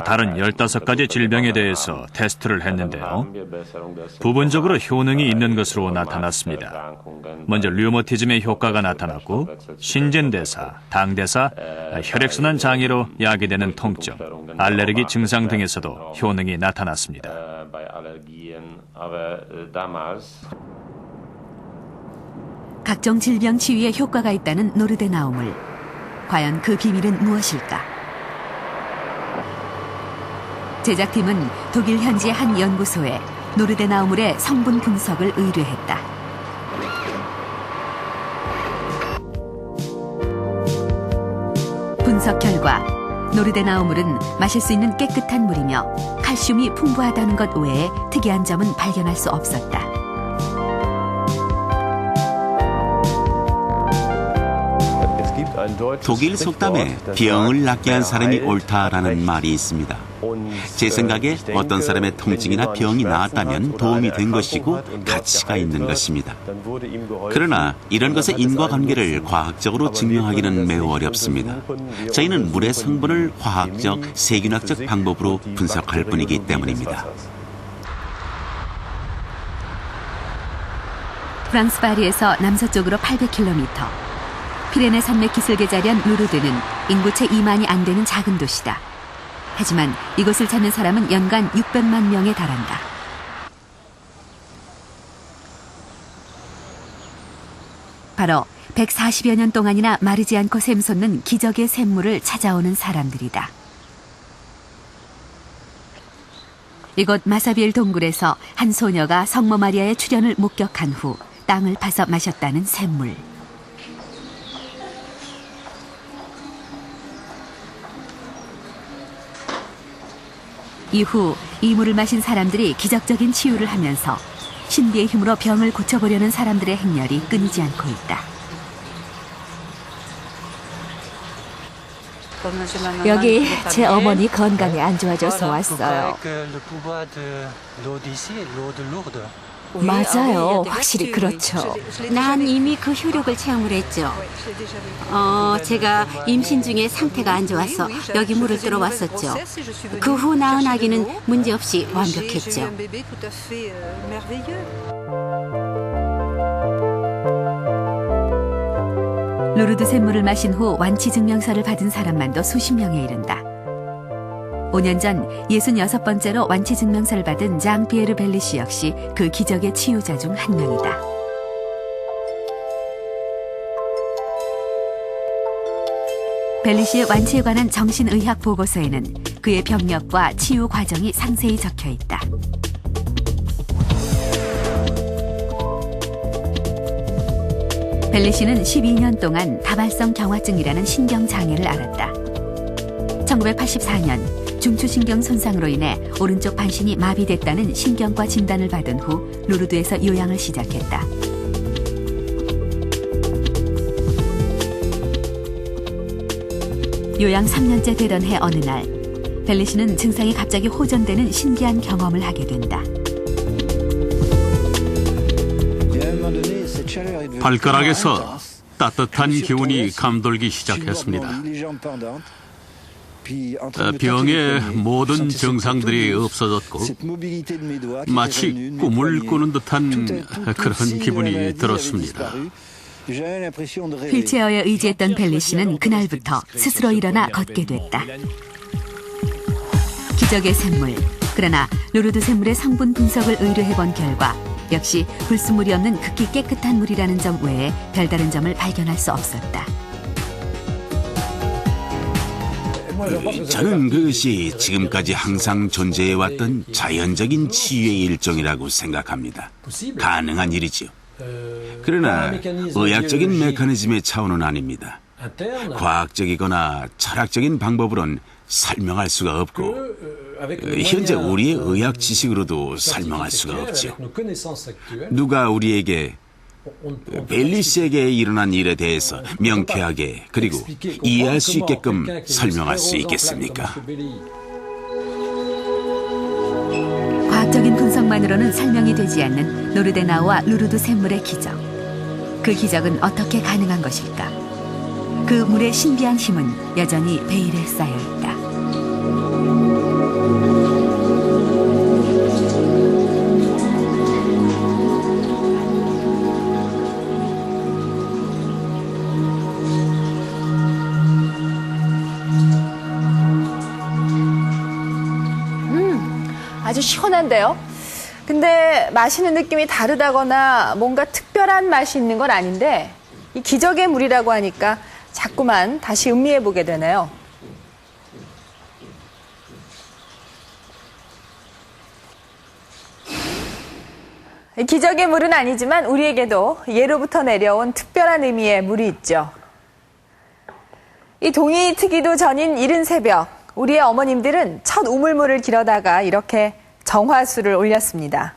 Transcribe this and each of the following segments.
다른 15가지 질병에 대해서 테스트를 했는데요. 부분적으로 효능이 있는 것으로 나타났습니다. 먼저 류머티즘의 효과가 나타났고 신진대사, 당대사, 혈액순환 장애로 야기되는 통증, 알레르기 증상 등에서도 효능이 나타났습니다. 각종 질병 치유에 효과가 있다는 노르데나움을. 과연 그 비밀은 무엇일까? 제작팀은 독일 현지의 한 연구소에 노르데나움물의 성분 분석을 의뢰했다. 분석 결과 노르데나움물은 마실 수 있는 깨끗한 물이며 칼슘이 풍부하다는 것 외에 특이한 점은 발견할 수 없었다. 독일 속담에 병을 낫게 한 사람이 옳다라는 말이 있습니다. 제 생각에 어떤 사람의 통증이나 병이 나았다면 도움이 된 것이고 가치가 있는 것입니다. 그러나 이런 것의 인과관계를 과학적으로 증명하기는 매우 어렵습니다. 저희는 물의 성분을 화학적, 세균학적 방법으로 분석할 뿐이기 때문입니다. 프랑스 파리에서 남서쪽으로 800km. 피레네 산맥 기슭에 자리한 루르드는 인구 채 2만이 안 되는 작은 도시다. 하지만 이곳을 찾는 사람은 연간 600만 명에 달한다. 바로 140여 년 동안이나 마르지 않고 샘솟는 기적의 샘물을 찾아오는 사람들이다. 이곳 마사비엘 동굴에서 한 소녀가 성모 마리아의 출현을 목격한 후 땅을 파서 마셨다는 샘물. 이후 이 물을 마신 사람들이 기적적인 치유를 하면서 신비의 힘으로 병을 고쳐보려는 사람들의 행렬이 끊이지 않고 있다. 여기 제 어머니 건강이 안 좋아져서 왔어요. 맞아요. 확실히 그렇죠. 난 이미 그 효력을 체험을 했죠. 제가 임신 중에 상태가 안 좋아서 여기 물을 뜨러 왔었죠. 그 후 낳은 아기는 문제없이 완벽했죠. 루르드 샘물을 마신 후 완치 증명서를 받은 사람만도 수십 명에 이른다. 5년 전 66번째로 완치 증명서를 받은 장 피에르 벨리시 역시 그 기적의 치유자 중 한 명이다. 벨리시의 완치에 관한 정신의학 보고서에는 그의 병력과 치유 과정이 상세히 적혀 있다. 벨리시는 12년 동안 다발성 경화증이라는 신경장애를 앓았다. 1984년 중추신경 손상으로 인해 오른쪽 반신이 마비됐다는 신경과 진단을 받은 후 루르드에서 요양을 시작했다. 요양 3년째 되던 해 어느 날 벨리시는 증상이 갑자기 호전되는 신기한 경험을 하게 된다. 발가락에서 따뜻한 기운이 감돌기 시작했습니다. 병의 모든 증상들이 없어졌고 마치 꿈을 꾸는 듯한 그런 기분이 들었습니다. 휠체어에 의지했던 벨리시는 그날부터 스스로 일어나 걷게 됐다. 기적의 샘물. 그러나 루르드 샘물의 성분 분석을 의뢰해본 결과 역시 불순물이 없는 극히 깨끗한 물이라는 점 외에 별다른 점을 발견할 수 없었다. 저는 그것이 지금까지 항상 존재해왔던 자연적인 치유의 일종이라고 생각합니다. 가능한 일이지요. 그러나 의학적인 메커니즘의 차원은 아닙니다. 과학적이거나 철학적인 방법으로는 설명할 수가 없고 현재 우리의 의학 지식으로도 설명할 수가 없지요. 누가 우리에게 벨리시에게 일어난 일에 대해서 명쾌하게 그리고 이해할 수 있게끔 설명할 수 있겠습니까? 과학적인 분석만으로는 설명이 되지 않는 노르데나우와 루르드 샘물의 기적. 그 기적은 어떻게 가능한 것일까? 그 물의 신비한 힘은 여전히 베일에 쌓여 있다. 아주 시원한데요. 근데 마시는 느낌이 다르다거나 뭔가 특별한 맛이 있는 건 아닌데 이 기적의 물이라고 하니까 자꾸만 다시 음미해보게 되네요. 기적의 물은 아니지만 우리에게도 예로부터 내려온 특별한 의미의 물이 있죠. 이 동이 트기도 전인 이른 새벽, 우리의 어머님들은 첫 우물물을 길어다가 이렇게 정화수를 올렸습니다.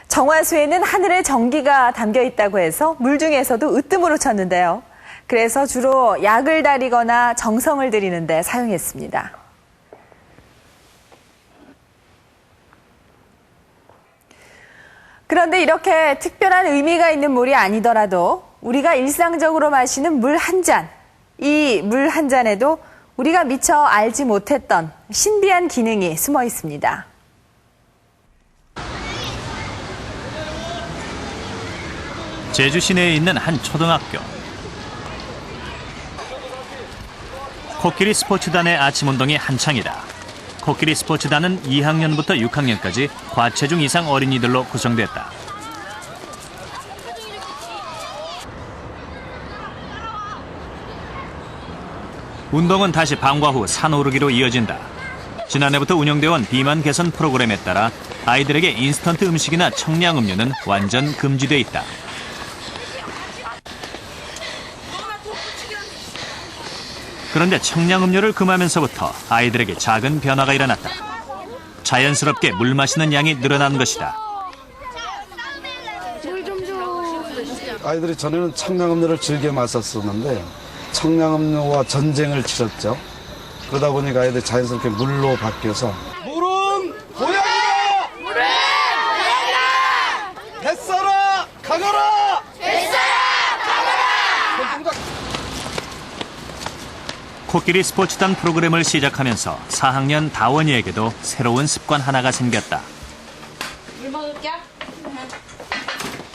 정화수에는 하늘의 정기가 담겨 있다고 해서 물 중에서도 으뜸으로 쳤는데요. 그래서 주로 약을 다리거나 정성을 들이는데 사용했습니다. 그런데 이렇게 특별한 의미가 있는 물이 아니더라도 우리가 일상적으로 마시는 물 한 잔, 이 물 한 잔에도 우리가 미처 알지 못했던 신비한 기능이 숨어 있습니다. 제주 시내에 있는 한 초등학교. 코끼리 스포츠단의 아침 운동이 한창이다. 코끼리 스포츠단은 2학년부터 6학년까지 과체중 이상 어린이들로 구성됐다. 운동은 다시 방과 후 산오르기로 이어진다. 지난해부터 운영되어 온 비만 개선 프로그램에 따라 아이들에게 인스턴트 음식이나 청량음료는 완전 금지돼 있다. 그런데 청량음료를 금하면서부터 아이들에게 작은 변화가 일어났다. 자연스럽게 물 마시는 양이 늘어난 것이다. 아이들이 전에는 청량음료를 즐겨 마셨었는데 청량음료와 전쟁을 치렀죠. 그러다 보니까 아이들이 자연스럽게 물로 바뀌어서 물은 고양이다! 물은 고양이다! 뱃살아 가거라! 뱃살아 가거라! 코끼리 스포츠단 프로그램을 시작하면서 4학년 다원이에게도 새로운 습관 하나가 생겼다. 물 먹을게?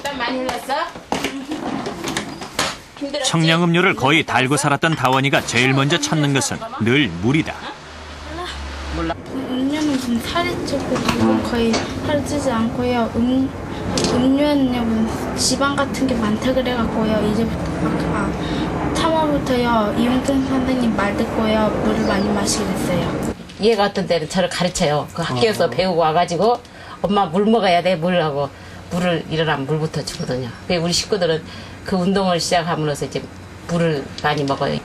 땀 많이 흘렀어? 힘들었지? 청량음료를 거의 달고 살았던 다원이가 제일 먼저 찾는 것은 늘 물이다. 음료는 좀 살이 찌고 물은 거의 살이 찌지 않고요. 음료는 지방 같은 게 많다 그래갖고요. 이제부터 3월부터요. 이용준 선생님 말 듣고요. 물을 많이 마시게 됐어요. 얘가 어떤 때는 저를 가르쳐요. 그 학교에서 배우고 와가지고 엄마 물 먹어야 돼 물하고 물을 일어나면 물부터 주거든요. 우리 식구들은 그 운동을 시작함으로써 이제 물을 많이 먹어요.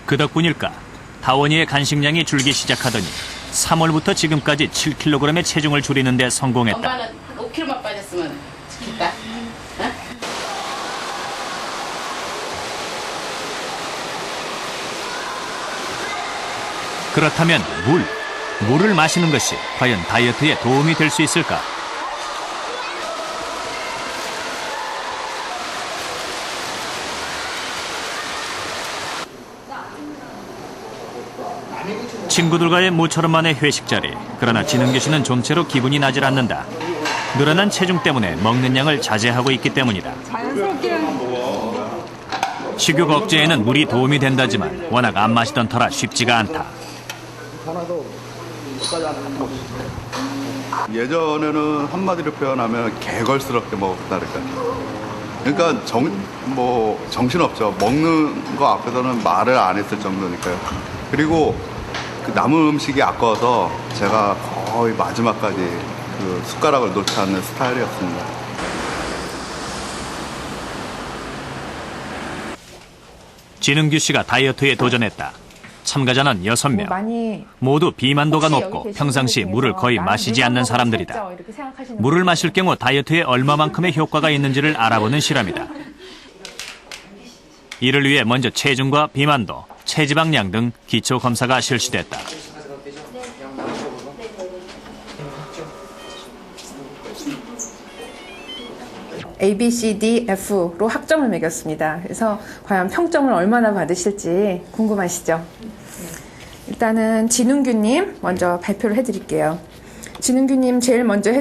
그 덕분일까 다원이의 간식량이 줄기 시작하더니 3월부터 지금까지 7kg의 체중을 줄이는 데 성공했다. 엄마는 한 5kg만 빠졌으면 좋겠다. 어? 그렇다면 물을 마시는 것이 과연 다이어트에 도움이 될 수 있을까? 친구들과의 모처럼만의 회식 자리. 그러나 진흥규 씨는 좀채로 기분이 나질 않는다. 늘어난 체중 때문에 먹는 양을 자제하고 있기 때문이다. 식욕 억제에는 물이 도움이 된다지만 워낙 안 마시던 터라 쉽지가 않다. 예전에는 한마디로 표현하면 개걸스럽게 먹었다니까. 그러니까 정신없죠. 먹는 거 앞에서는 말을 안 했을 정도니까요. 그리고 그 남은 음식이 아까워서 제가 거의 마지막까지 그 숟가락을 놓지 않는 스타일이었습니다. 진흥규 씨가 다이어트에 도전했다. 참가자는 6명. 모두 비만도가 높고 평상시 물을 거의 마시지 않는 사람들이다. 물을 마실 경우 다이어트에 얼마만큼의 효과가 있는지를 알아보는 실험이다. 이를 위해 먼저 체중과 비만도, 체지방량 등 기초 검사가 실시됐다. A, B, C, D, F로 학점을 매겼습니다. 그래서 과연 평점을 얼마나 받으실지 궁금하시죠? 일단은 진흥규님 먼저 발표를 해드릴게요. 진흥규님 제일 먼저